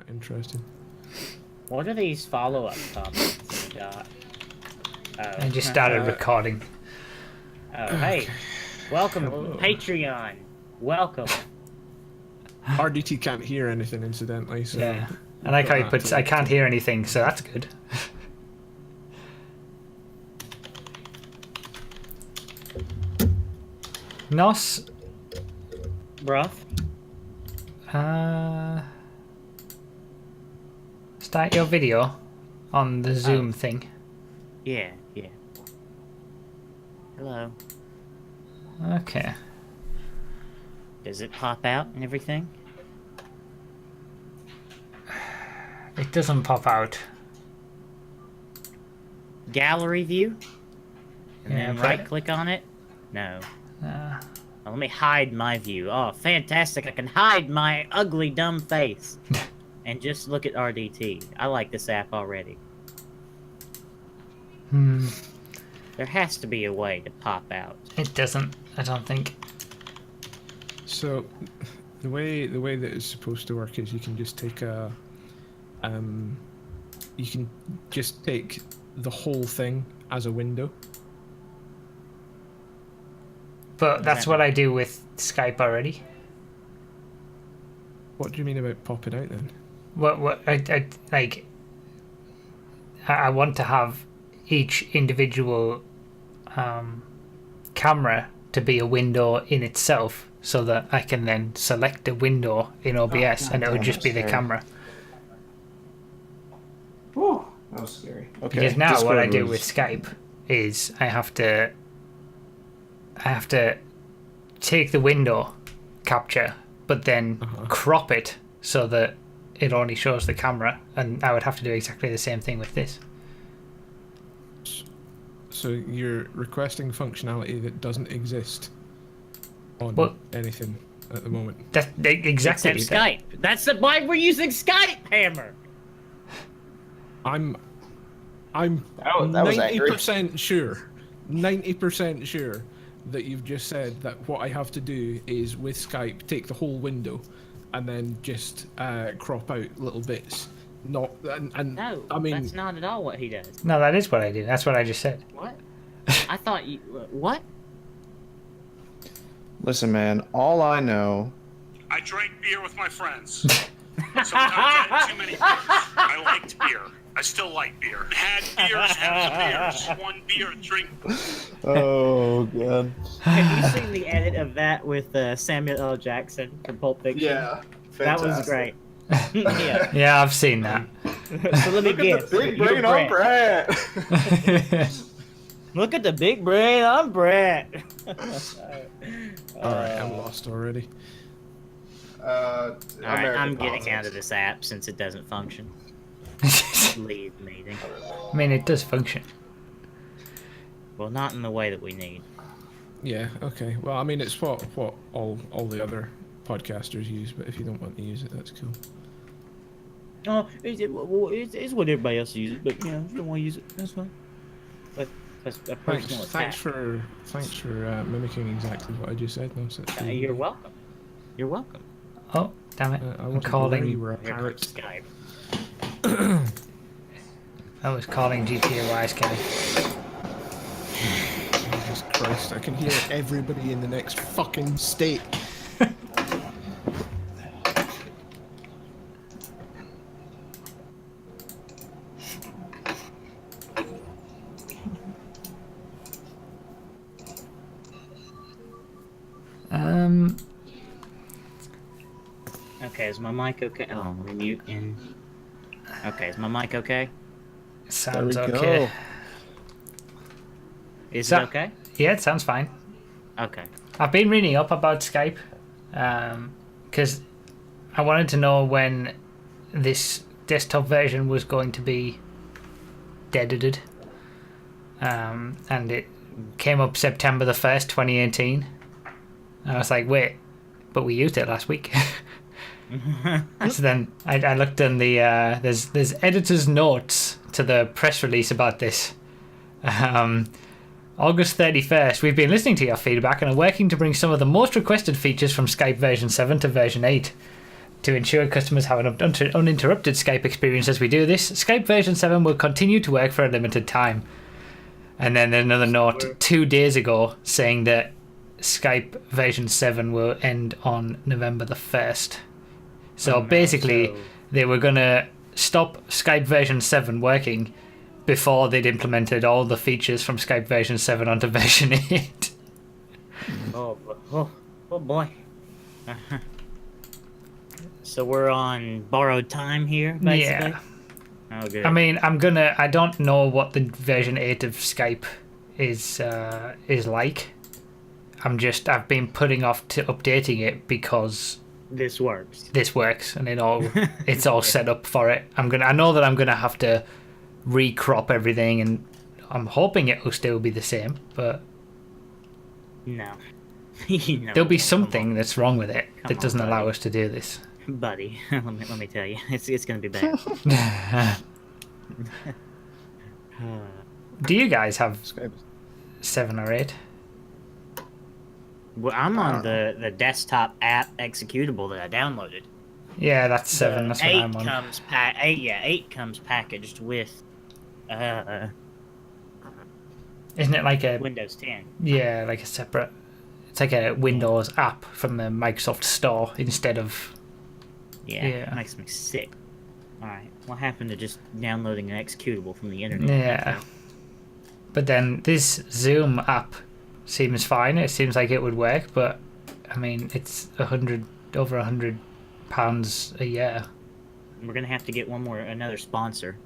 interesting. What are these follow-up topics we got? I just started recording. Oh, hey. Welcome, Patreon. Welcome. RDT can't hear anything, incidentally. So Yeah. I like how he puts, I can't hear anything, so that's good. Nos. Bruh. Start your video on the Zoom thing. Yeah. Hello. Okay. Does it pop out and everything? It doesn't pop out. Gallery view? And Yeah, then but- right-click on it? No. Well, let me hide my view. Oh, fantastic. I can hide my ugly, dumb face. And just look at RDT. I like this app already. There has to be a way to pop out. It doesn't, I don't think. So, the way that it's supposed to work is you can just take a, you can just take the whole thing as a window. But that's what I do with Skype already. What do you mean about pop it out then? I want to have each individual camera to be a window in itself, so that I can then select a window in OBS and it would just be the camera. Whew, that was scary. Okay. Because now what I do was- with Skype is I have to take the window capture, but then crop it so that it only shows the camera, and I would have to do exactly the same thing with this. So you're requesting functionality that doesn't exist on Well- anything at the moment. Exactly. Except Skype. That's why we're using Skype, Hammer. I'm That was angry. 90% sure, 90% sure that you've just said that what I have to do is with Skype take the whole window and then just crop out little bits. Not and No, I mean that's not at all what he does. No, that is what I do. That's what I just said. What? I thought you... What? Listen, man, all I know. I drank beer with my friends. Sometimes I had too many beers. I liked beer. I still like beer. Had beers, had some beers. One beer, drink. Oh, God. Have you seen the edit of that with Samuel L. Jackson from Pulp Fiction? Yeah. That was fantastic. great. Yeah. Yeah, I've seen that. So let me Look guess. at the big You're brain on Brett. Brett. Look at the big brain on Brett. all right, I'm lost already. Alright, I'm getting out of this app since it doesn't function. Leave meeting. I mean, it does function. Well, not in the way that we need. Yeah, okay. Well, I mean it's what all the other podcasters use, but if you don't want to use it, that's cool. Oh, it's what everybody else uses, but you know, if you don't want to use it, that's fine. But that's a personal attack. Thanks for mimicking exactly what I just said. No, so that's cool. You're welcome. You're welcome. Oh, damn it. I I'm wasn't aware you calling. were a Here parrot. comes Skype. I was calling GTA Wise Guy. Jesus Christ, I can hear everybody in the next fucking state. Okay, is my mic okay? Oh, let me mute in. Okay, is my mic okay? Sounds There we okay. go. Is So- it okay? Yeah, it sounds fine. Okay. I've been reading up about Skype because I wanted to know when this desktop version was going to be deaded. And it came up September the 1st, 2018. And I was like, wait, but we used it last week. So then I looked in the there's editor's notes to the press release about this. August 31st, we've been listening to your feedback and are working to bring some of the most requested features from Skype version 7 to version 8. To ensure customers have an uninterrupted Skype experience as we do this, Skype version 7 will continue to work for a limited time. And then another note 2 days ago saying that Skype version 7 will end on November the 1st. So basically, they were going to stop Skype version 7 working before they'd implemented all the features from Skype version 7 onto version 8. Oh boy. So we're on borrowed time here, basically? Yeah. Oh, good. I mean, I don't know what the version 8 of Skype is like. I've been putting off to updating it because this works. And it's all set up for it. I know that I'm gonna have to recrop everything, and I'm hoping it will still be the same, but No. there'll be something that's wrong with it that doesn't allow us to do this. Buddy, let me tell you, it's gonna be bad. Do you guys have Skype. 7 or 8? Well, I'm on the desktop app executable that I downloaded. Yeah, that's 7. That's what I'm on. 8 comes packaged with Isn't it like a Windows 10. Yeah, like a separate. It's like a Windows app from the Microsoft Store instead of. Yeah, Yeah. it makes me sick. Alright, what happened to just downloading an executable from the internet? Yeah. But then this Zoom app seems fine. It seems like it would work, but I mean, it's over £100 a year. We're gonna have to get another sponsor.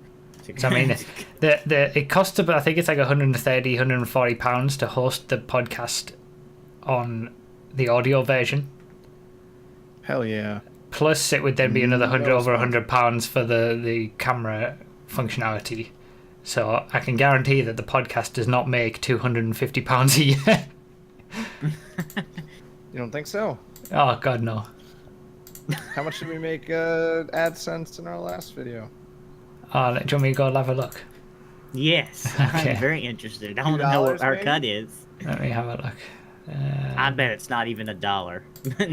So I mean, it costs about, I think it's like £140 to host the podcast on the audio version. Hell yeah. Plus, it would then be another over £100 for the camera functionality. So I can guarantee that the podcast does not make £250 a year. You don't think so? Oh God, no. How much did we make AdSense in our last video? Oh, do you want me to go have a look? Yes, Okay. I'm very interested. I want to know what $2 our maybe? cut is. Let me have a look. I bet it's not even $1.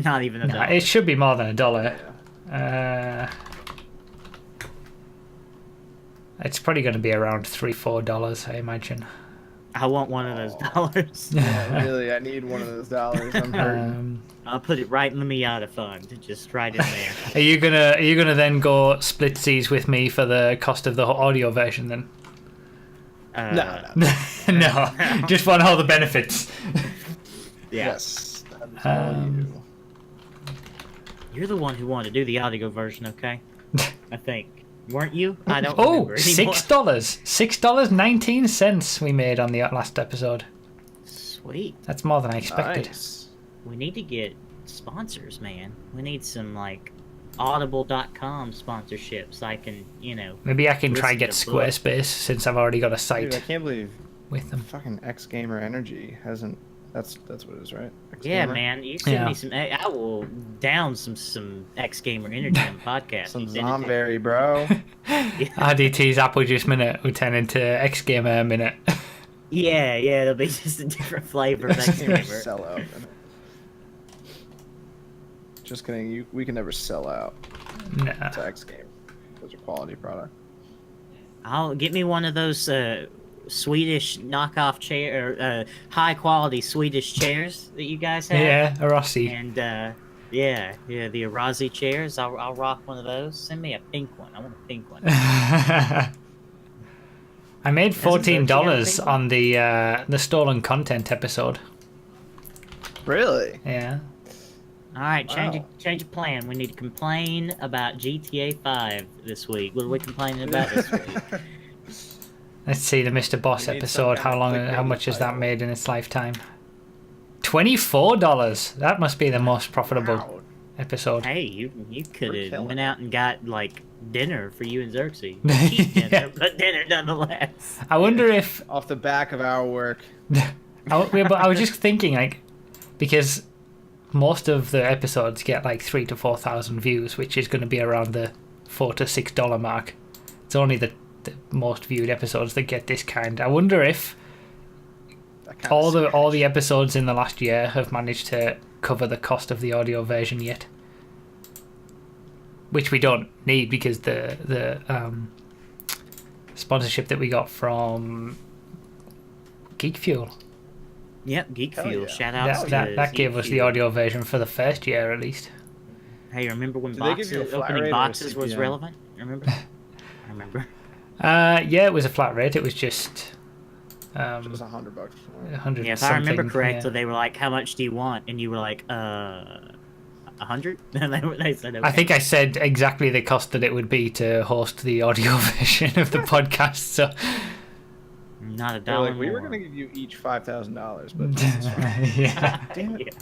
Not even $1. No, it should be more than $1. It's probably going to be around $3-4, I imagine. I want one of those dollars. Yeah, really, I need one of those dollars. I'm hurting. I'll put it right in the Miata fund, just right in there. Are you gonna then go split seas with me for the cost of the audio version then? No. No, just want all the benefits. Yeah. Yes. That is all you. You're the one who wanted to do the audio version, okay? I think. Weren't you? I don't Oh, remember anymore. $6.19 we made on the last episode. Sweet. That's more than I expected. Nice. We need to get sponsors, man. We need some, like, audible.com sponsorships. I can, Maybe I can try and get listen to books. Squarespace since I've already got a site Dude, I can't believe with them. fucking X Gamer Energy hasn't. That's what it is, right? X Yeah, Gamer? man. You send Yeah. me some. I will down some X Gamer Energy on the podcast. Some You send it to me. Zomberry, bro. RDT's Apple Juice Minute will turn into X Gamer Minute. Yeah, it'll be just a different flavor of X Gamer. Sell out. Just kidding. We can never sell out Nah. to X Gamer. Those are quality product. I'll get me one of those Swedish knockoff high quality Swedish chairs that you guys have. Yeah, a Rossi. And yeah, the Arazi chairs. I'll rock one of those. Send me a pink one. I want a pink one. I made $14 Xerxes have a on the stolen content episode. Really? Yeah. All right, Wow. change of plan. We need to complain about GTA 5 this week. What are we complaining about this week? Let's see the Mr. Boss We need episode. some How kind of how clickbait much has that title. made in its lifetime? $24. That must be the most profitable Wow. episode. Hey, you could have killing went it. out and got like dinner for you and Xerxes. Cheap dinner, Yeah. but dinner nonetheless. I wonder if Off the back of our work. but I was just thinking, like, because most of the episodes get like 3,000 to 4,000 views, which is going to be around the $4 to $6 mark. It's only the most viewed episodes that get this kind. I wonder if That kinda all the episodes in the last year have managed to cover the cost of the audio version yet. which we don't need because the sponsorship that we got from Geek Fuel. Yep, Geek Hell Fuel. yeah. Shout out to That gave Geek us the Fuel. audio version for the first year at least. Hey, remember when Do they give you a boxes, flat rate opening or a boxes was CPM? relevant? Remember? I remember. Yeah, it was a flat rate. It was just It was $100. 100 Yeah, if I remember something, correctly, yeah. they were like, "How much do you want?" And you were like, 100. And they said, "Okay." I think I said exactly the cost that it would be to host the audio version of the podcast. So Not a They're dollar. like, we were more. going to give you each $5,000, but this is fine. yeah. Damn it.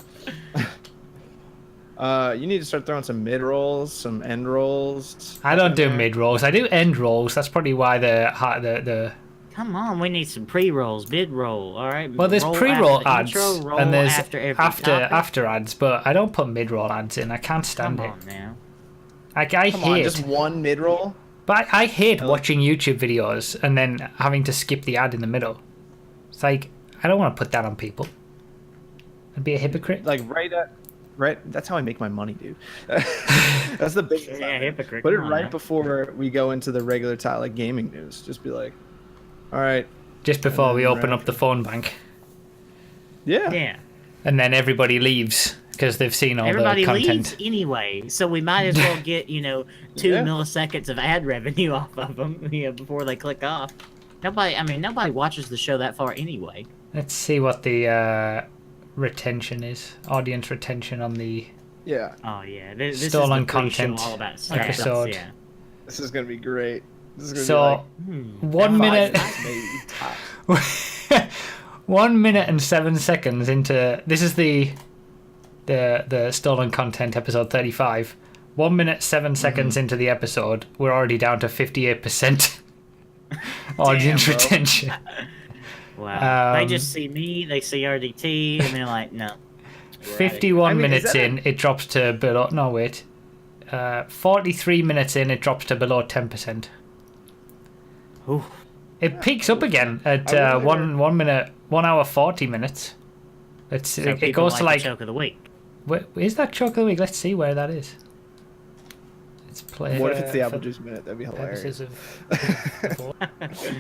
Yeah. You need to start throwing some mid rolls, some end rolls. I don't do in there. mid rolls. I do end rolls. That's probably why the Come on, we need some pre-rolls, mid-roll, all right? well, there's Roll pre-roll after the ads intro, roll and there's after every topic. after ads, but I don't put mid roll ads in. I can't stand Come it. on now. I Come on, hate. just one mid roll. But I hate watching YouTube videos and then having to skip the ad in the middle. It's like I don't want to put that on people. I'd be a hypocrite. Like right. That's how I make my money, dude. That's the biggest. Yeah, hypocrite. Put it come on right now. before we go into the regular like gaming news. Just be like, all right, Just before we open Right. up the phone bank, yeah. Yeah. and then everybody leaves because they've seen all Everybody the content. leaves anyway, so we might as well get, 2 Yeah. milliseconds of ad revenue off of them, before they click off. Nobody watches the show that far anyway. Let's see what the retention is. Audience retention on the Yeah. Oh yeah, this Stolen is the pre-show content all about stats. episode. Yeah. This is gonna be great. This is gonna so be 1 minute. like 5 maybe top. 1 minute and 7 seconds into this is the stolen content episode 35. 1 minute 7 seconds into the episode, we're already down to 58% audience bro. retention. Wow. They Um, just see me, they see RDT, and they're like, no. 51 I mean, is minutes that in, it drops to below. No, wait. 43 minutes in, it drops to below 10%. Ooh. It peaks up again at I wonder- 1 minute, 1 hour 40 minutes. So It people goes to like. the joke of the week. Where, is that choke of the week? Let's see where that is. Let's play. What if it's the for apple juice minute? That'd be hilarious. purposes of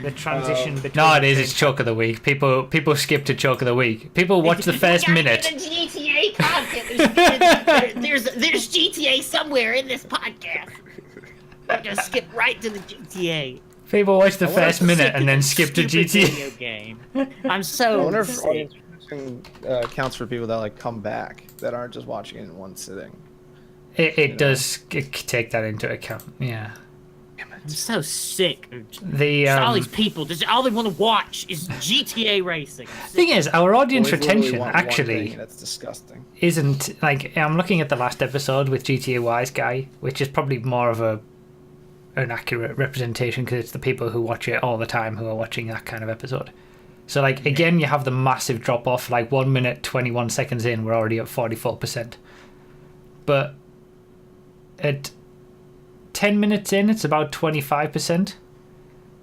the transition between. No, it is. It's choke of the week. People skip to choke of the week. People watch the first minute. GTA content. There's GTA somewhere in this podcast. We're gonna skip right to the GTA. People watch the wonder first if minute and then skip to Stupid GTA. video game. I'm I so wonder if sick. audience retention counts for people that like come back that aren't just watching it in one sitting. It does take that into account. Yeah. I'm so sick. The All these people, all they want to watch is GTA racing. thing is, our audience Boys literally retention want one thing, actually and that's disgusting. isn't like. I'm looking at the last episode with GTA Wise Guy, which is probably more of an accurate representation because it's the people who watch it all the time who are watching that kind of episode. So like again, you have the massive drop off. Like 1 minute 21 seconds in, we're already at 44%. But at 10 minutes in, it's about 25%.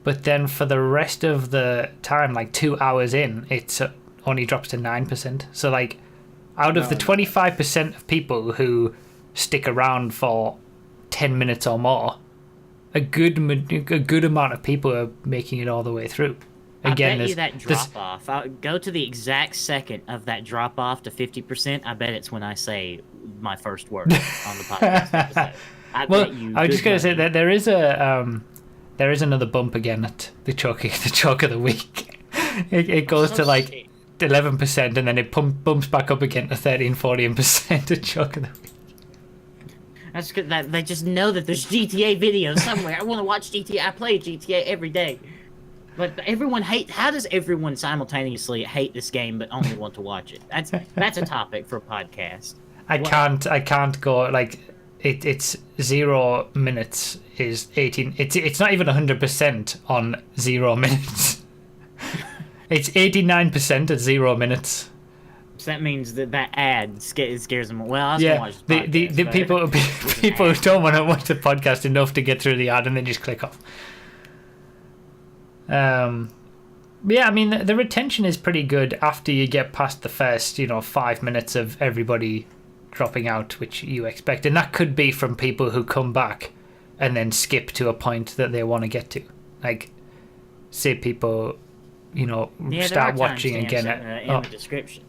But then for the rest of the time, like 2 hours in, it's only drops to 9%. So like out of the 25% of people who stick around for 10 minutes or more, a good amount of people are making it all the way through. Again, I bet you that there's- drop off. I'll go to the exact second of that drop off to 50%. I bet it's when I say my first word on the podcast episode. I well, bet you. I was just good going to say money. that there is another bump again at the choke of the week. It goes So to like sick. 11% and then it bumps back up again to 13-14% at choke of the week. That's good. That they just know that there's GTA videos somewhere. I want to watch GTA. I play GTA every day. But everyone how does everyone simultaneously hate this game but only want to watch it? That's a topic for a podcast. I can't go like it's 0 minutes is 18. It's not even 100% on 0 minutes. It's 89% at 0 minutes. So that means that ad scares them. Well, I was Yeah, gonna watch the the podcast, but- people who don't want to watch the podcast enough to get through the ad and then just click off. Yeah, I mean the retention is pretty good after you get past the first 5 minutes of everybody dropping out, which you expect, and that could be from people who come back and then skip to a point that they want to get to. Like, say people, start watching again in the description.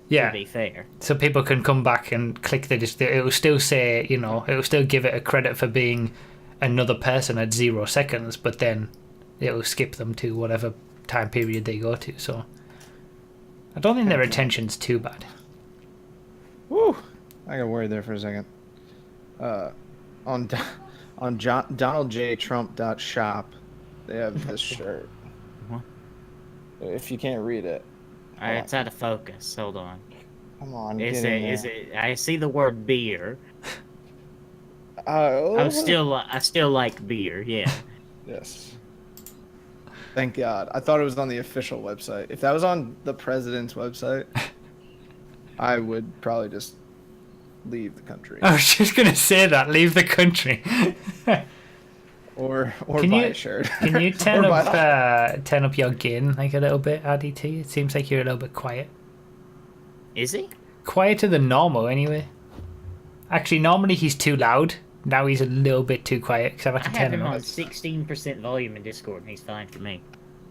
yeah. To be fair. So people can come back and click it will still say, it will still give it a credit for being another person at 0 seconds, but then it will skip them to whatever time period they go to. So I don't think their retention's too bad. Woo! I got worried there for a second. On DonaldJTrump.shop, they have this shirt. What? If you can't read it, It's out of focus. Hold on. come on. Is get it? in Is there. it? I see the word beer. Oh, I still like beer. Yeah. Yes. Thank God. I thought it was on the official website. If that was on the president's website, I would probably just leave the country I was just gonna say that. Leave the country. or Can buy you- a shirt. Can you turn Or buy- up your gain like a little bit, RDT? It seems like you're a little bit quiet. Is he? Quieter than normal, anyway. Actually, normally he's too loud. Now he's a little bit too quiet because I've had I to have turn him him on up. 16% volume in Discord, and he's fine for me.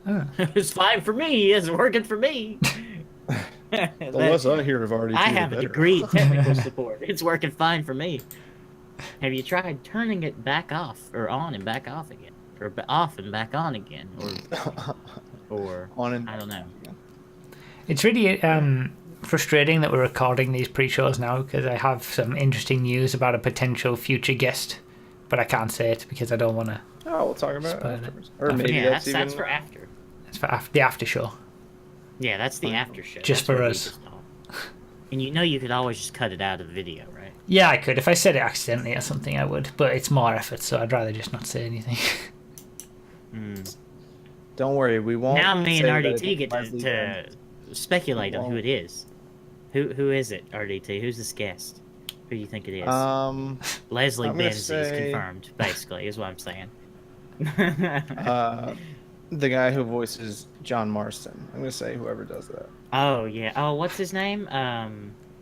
Oh. It's fine for me. It's working for me. The less I hear of RDT, I the have a better. degree in technical support. It's working fine for me. Have you tried turning it back off or on and back off again, or off and back on again, or On and I don't know. It's really frustrating that we're recording these pre-shows now because I have some interesting news about a potential future guest, but I can't say it because I don't want to. Oh, we'll talk about it Spoil it. afterwards. Or maybe Yeah, that's even. that's for after. It's for the after show. Yeah, that's the after show. Just That's for what we us. just talk. And you could always just cut it out of the video, right? Yeah, I could. If I said it accidentally or something, I would. But it's more effort, so I'd rather just not say anything. Don't worry, we won't. Now me and say that RDT it's get Leslie to speculate on who it is. Who is it, RDT? Who's this guest? Who do you think it is? Leslie I'm gonna Benzies say- confirmed, basically, is what I'm saying. The guy who voices John Marston. I'm gonna say whoever does that. Oh yeah. Oh, what's his name? Rob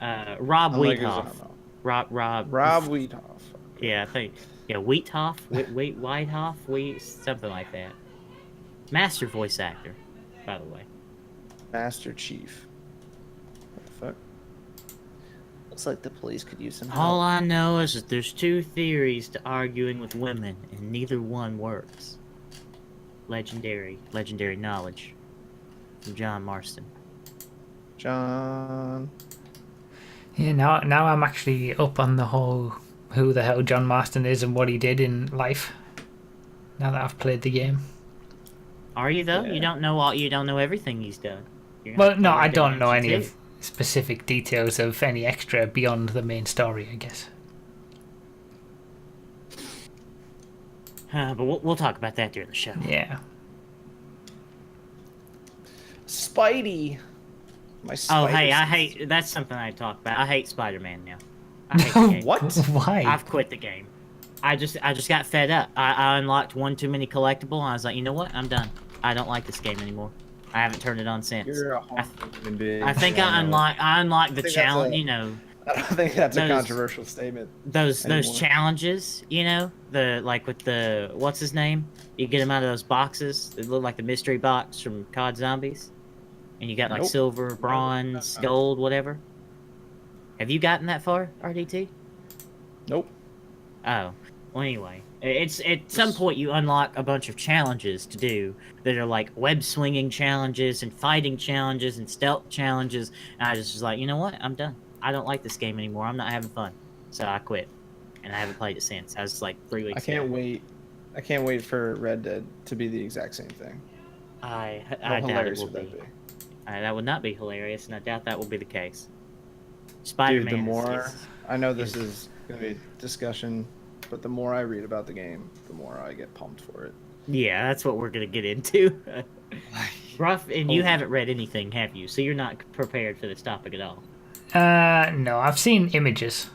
Unlike Wheathoff. Uzama. Rob. Rob Wheathoff. Yeah, I think. Yeah, Wheathoff. Whitehoff. Something like that. Master voice actor, by the way. Master Chief. What the fuck? Looks like the police could use some All help. I know is that there's two theories to arguing with women, and neither one works. Legendary knowledge from John Marston. John. Yeah, now I'm actually up on the whole who the hell John Marston is and what he did in life. Now that I've played the game. Are you though? Yeah. You don't know all. You don't know everything he's done. You're Well, gonna no, have to I go don't down know to any two. of specific details of any extra beyond the main story, I guess. But we'll talk about that during the show. Yeah. Spidey. My Oh, Spider hey, I sense. hate. That's something I talk about. I hate Spider-Man now. I hate the game. What? Why? I've quit the game. I just got fed up. I unlocked one too many collectible, and I was like, you know what? I'm done. I don't like this game anymore. I haven't turned it on since. You're a horrible human being. I think Yeah, I know. unlocked the think that's challenge. a- You know, I don't think that's a those- controversial statement. those anymore. challenges. You know, the like with the what's his name? You get him out of those boxes. They look like the mystery box from COD Zombies, and you got like Nope. silver, bronze, gold, whatever. Have you gotten that far, RDT? Nope. Oh, well, anyway, it's at some point you unlock a bunch of challenges to do that are like web swinging challenges and fighting challenges and stealth challenges. And I just was like, you know what? I'm done. I don't like this game anymore. I'm not having fun, so I quit, and I haven't played it since. I was like 3 weeks. I can't ago. wait. I can't wait for Red Dead to be the exact same thing. I How doubt it hilarious will would that be. be? That would not be hilarious, and I doubt that will be the case. Spider-Man. Dude, the more is- I know this is gonna be a discussion, but the more I read about the game, the more I get pumped for it. yeah, that's what we're gonna get into. Rough, and you Oh. haven't read anything, have you? So you're not prepared for this topic at all. No, I've seen images,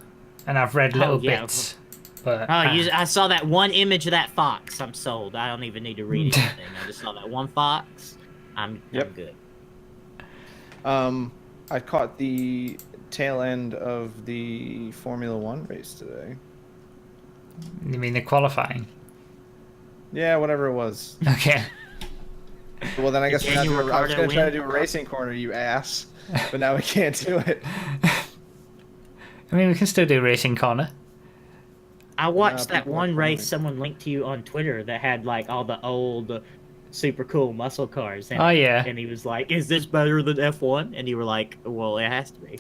and I've read little yeah. bits. But Oh, I saw that one image of that fox. I'm sold. I don't even need to read anything. I just saw that one fox. I'm Yep. good. I caught the tail end of the Formula One race today. You mean the qualifying? Yeah, whatever it was. Okay. Well, then I guess we're not Daniel doing, I was Ricciardo going to try to win? do a racing corner, you ass. But now we can't do it. I mean, we can still do Racing Corner. I watched that people are one race funny. someone linked to you on Twitter that had like all the old super cool muscle cars. And, Oh, yeah. And he was like, "Is this better than F1?" And you were like, "Well, it has to be."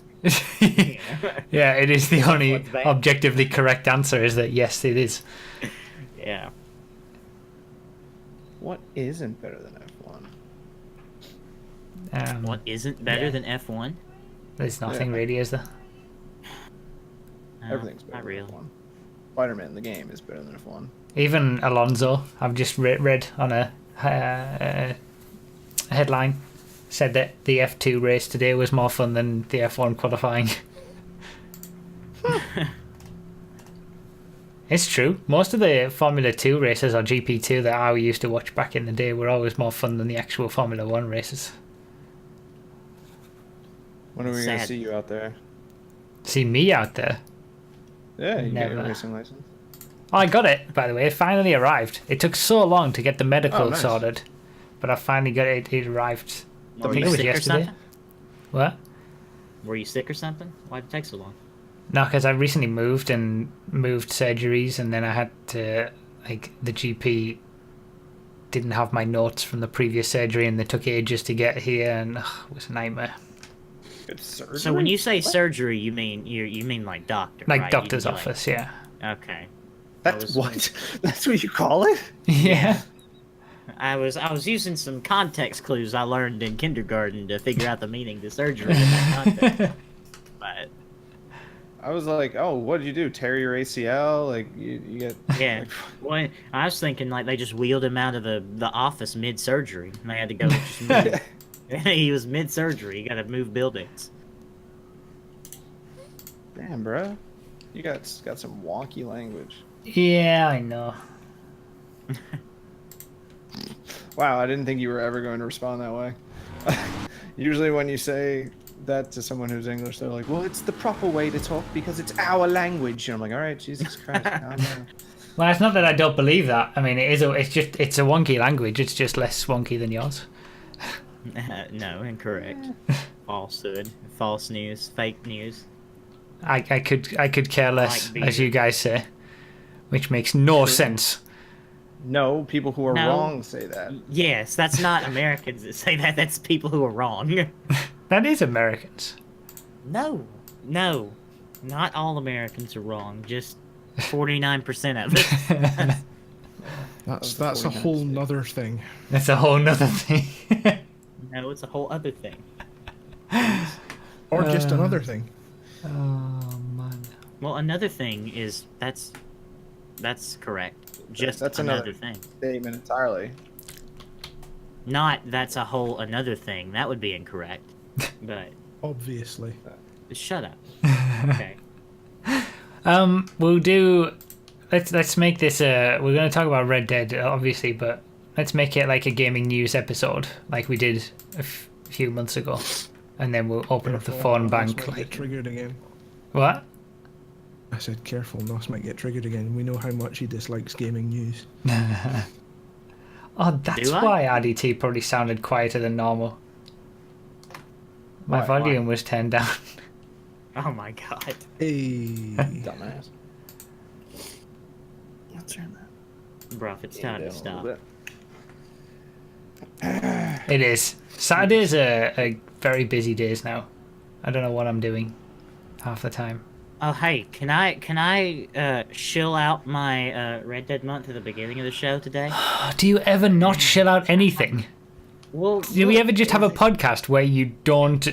Yeah. Yeah, it is the only What's that? objectively correct answer is that yes, it is. Yeah. What isn't better than F1? What isn't better yeah. than F1? There's nothing Yeah. really, is there? No, Everything's better not than really. F1. Spider-Man, the game, is better than F1. Even Alonso, I've just read on a headline, said that the F2 race today was more fun than the F1 qualifying. It's true. Most of the Formula 2 races or GP2 that I used to watch back in the day were always more fun than the actual Formula 1 races. When are we going to Sad. see you out there? See me out there. Yeah, you get your Never. racing license. Oh, I got it, by the way. It finally arrived. It took so long to get the medical Oh, nice. sorted, but I finally got it. It arrived. I Were think you it was sick or yesterday. something? What? Were you sick or something? Why'd it take so long? No, because I recently moved surgeries, and then I had to, like, the GP didn't have my notes from the previous surgery, and they took ages to get here, and it was a nightmare. It's surgery? So when you say surgery, you mean you mean like doctor, Like right? doctor's You- office, yeah. Okay. That's I was- what? That's what you call it? Yeah. I was using some context clues I learned in kindergarten to figure out the meaning to surgery in that context. But I was like, oh, what did you do? Tear your ACL? Like, you get... yeah, like, well, I was thinking like they just wheeled him out of the office mid surgery, and they had to go. Just move. He was mid surgery. You got to move buildings. damn, bro. You got some wonky language. Yeah, I know. Wow, I didn't think you were ever going to respond that way. Usually when you say that to someone who's English, they're like, well, it's the proper way to talk because it's our language. And I'm like, all right, Jesus Christ. calm down." Well, it's not that I don't believe that. I mean, it's a wonky language. It's just less wonky than yours. No, incorrect. Falsehood, false news, fake news. I could care less, Like as you guys say, which makes no sense. No, people who are No. wrong say that. Yes, that's not Americans that say that. That's people who are wrong. That is Americans. No, not all Americans are wrong. Just 49% of it. That's Of a 49 whole states. nother thing. That's a whole nother thing. No, it's a whole other thing. Or just another thing. Oh man. Well, another thing is that's correct. Just That's another another- thing. Statement entirely. Not that's a whole another thing. That would be incorrect. But Obviously. shut up. Okay. We'll do. Let's make this. We're going to talk about Red Dead, obviously, but let's make it like a gaming news episode, like we did a few months ago, and then we'll open up the Careful, phone Nos bank. might get Like triggered again. what? I said careful, Nos might get triggered again. We know how much he dislikes gaming news. Oh, that's Do I? why RDT probably sounded quieter than normal. My Why? volume was turned down. Oh my god. Hey. Dumbass. Let's turn that Bruh, it's time down to a stop. little bit. It is. Saturdays are very busy days now. I don't know what I'm doing half the time. Oh hey, can I shill out my Red Dead month at the beginning of the show today? Do you ever not shill out anything? Well, Do we look, ever just have a this is- podcast where you don't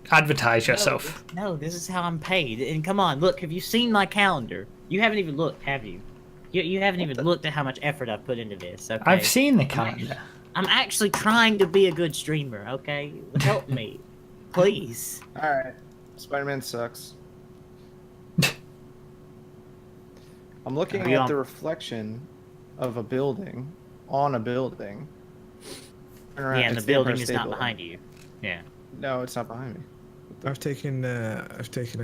advertise yourself? No, this is how I'm paid. And come on, look, have you seen my calendar? You haven't even looked, have you? You haven't even looked at how much effort I've put into this. Okay. I've seen the calendar. I'm actually trying to be a good streamer. Okay, help me, please. All right. Spider-Man sucks. I'm looking Yeah. at the reflection of a building on a building. Turn around, Yeah, and the it's Empire building is State not Building. behind you. Yeah. No, it's not behind me. I've taken a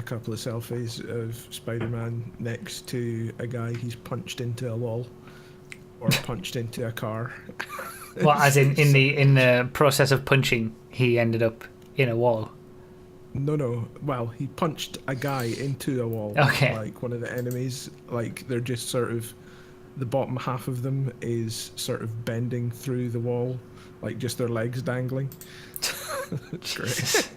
couple of selfies of Spider-Man next to a guy he's punched into a wall or punched into a car. Well, as in the process of punching, he ended up in a wall. No. Well, he punched a guy into a wall. Okay. Like one of the enemies. Like they're just sort of, the bottom half of them is sort of bending through the wall, like just their legs dangling. It's great.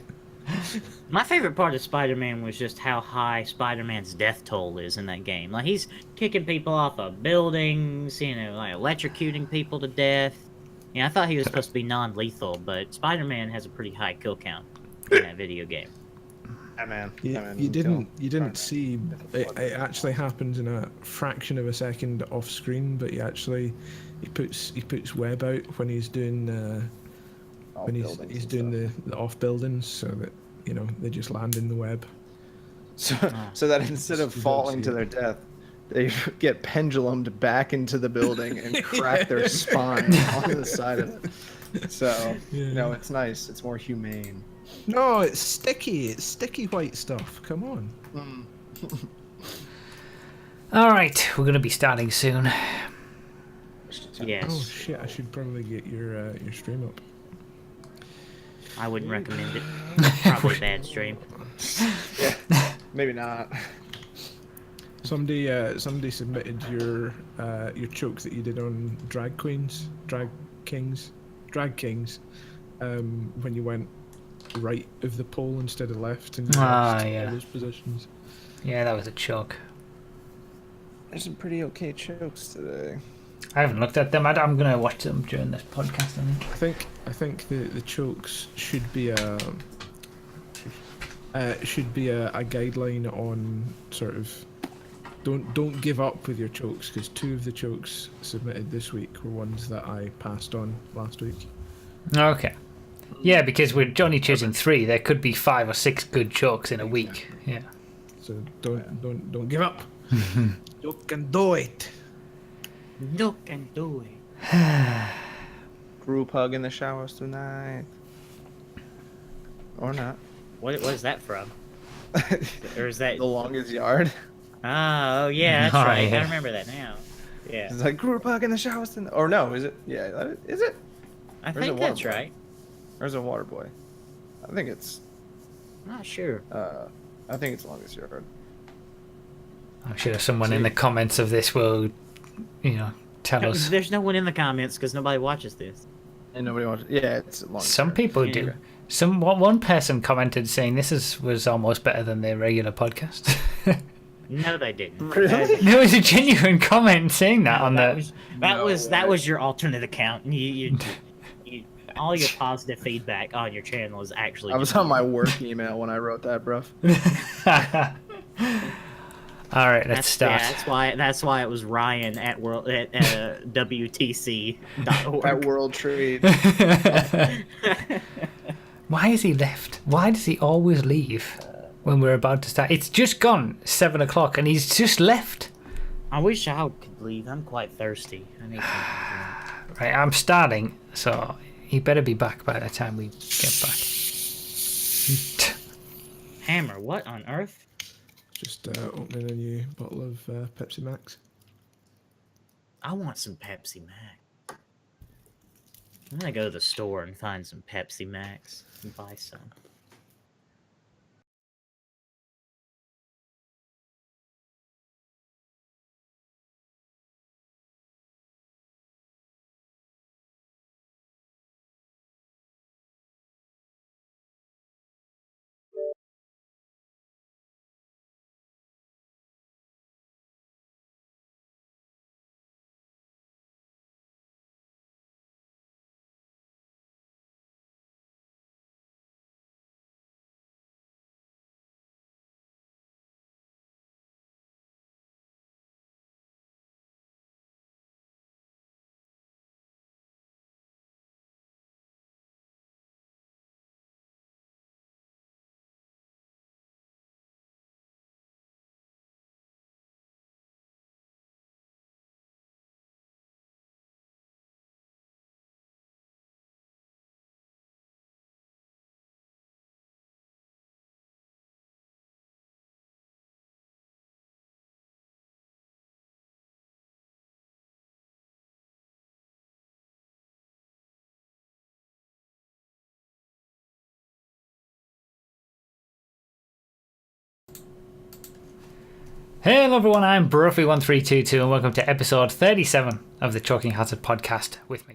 My favorite part of Spider-Man was just how high Spider-Man's death toll is in that game. Like, he's kicking people off of buildings, you know, like electrocuting people to death. Yeah, I thought he was supposed to be non-lethal, but Spider-Man has a pretty high kill count in that video game. Yeah, man. You didn't see it actually happens in a fraction of a second off screen, but he puts web out when he's doing he's doing the off buildings, so that they just land in the web. So that instead of falling to their death, they get pendulumed back into the building and crack their spine on the side of it. So no, it's nice. It's more humane. No, it's sticky. It's sticky white stuff. Come on. All right, we're gonna be starting soon. Yes. Oh shit! I should probably get your stream up. I wouldn't recommend it. Probably a bad stream. Yeah, maybe not. Somebody submitted your choke that you did on Drag Kings, when you went right of the pole instead of left, and you lost all those positions. Yeah, that was a choke. There's some pretty okay chokes today. I haven't looked at them. I'm gonna watch them during this podcast. I think the chokes should be a guideline on sort of don't give up with your chokes, because 2 of the chokes submitted this week were ones that I passed on last week. Okay. Yeah, because with Johnny choosing 3, there could be 5 or 6 good chokes in a week. Yeah. So don't give up. You can do it. You can do it. Group hug in the showers tonight. Or not. What is that from? Or is that? The Longest Yard. Oh yeah, that's Oh, right. yeah. I remember that now. Yeah, It's like group hug in the showers tonight. Or no, is it? Yeah, is it? I Or is think it that's Waterboy? right. Or is it Waterboy? I think it's. I'm not sure. I think it's Longest Yard. I'm sure someone in the comments of this will, tell us. There's no one in the comments because nobody watches this. And nobody wants. Yeah, it's Longest Some Yard. people do. One person commented saying this was almost better than the regular podcast. No, they didn't. Really? There was a genuine comment saying that on the. That was your alternate account. You all your positive feedback on your channel is actually. I was on my work email when I wrote that, bruv. All right, let's start. Yeah, that's why it was Ryan at WTC.org. At World Trade. Why has he left? Why does he always leave when we're about to start? It's just gone 7 o'clock and he's just left. I wish I could leave. I'm quite thirsty. I need something to drink. Right, I'm starting, so he better be back by the time we get back. Hammer, what on earth? Just opening a new bottle of Pepsi Max. I want some Pepsi Max. I'm gonna go to the store and find some Pepsi Max and buy some. Hello everyone, I'm Bruffy1322 and welcome to episode 37 of the Choking Hazard podcast with me.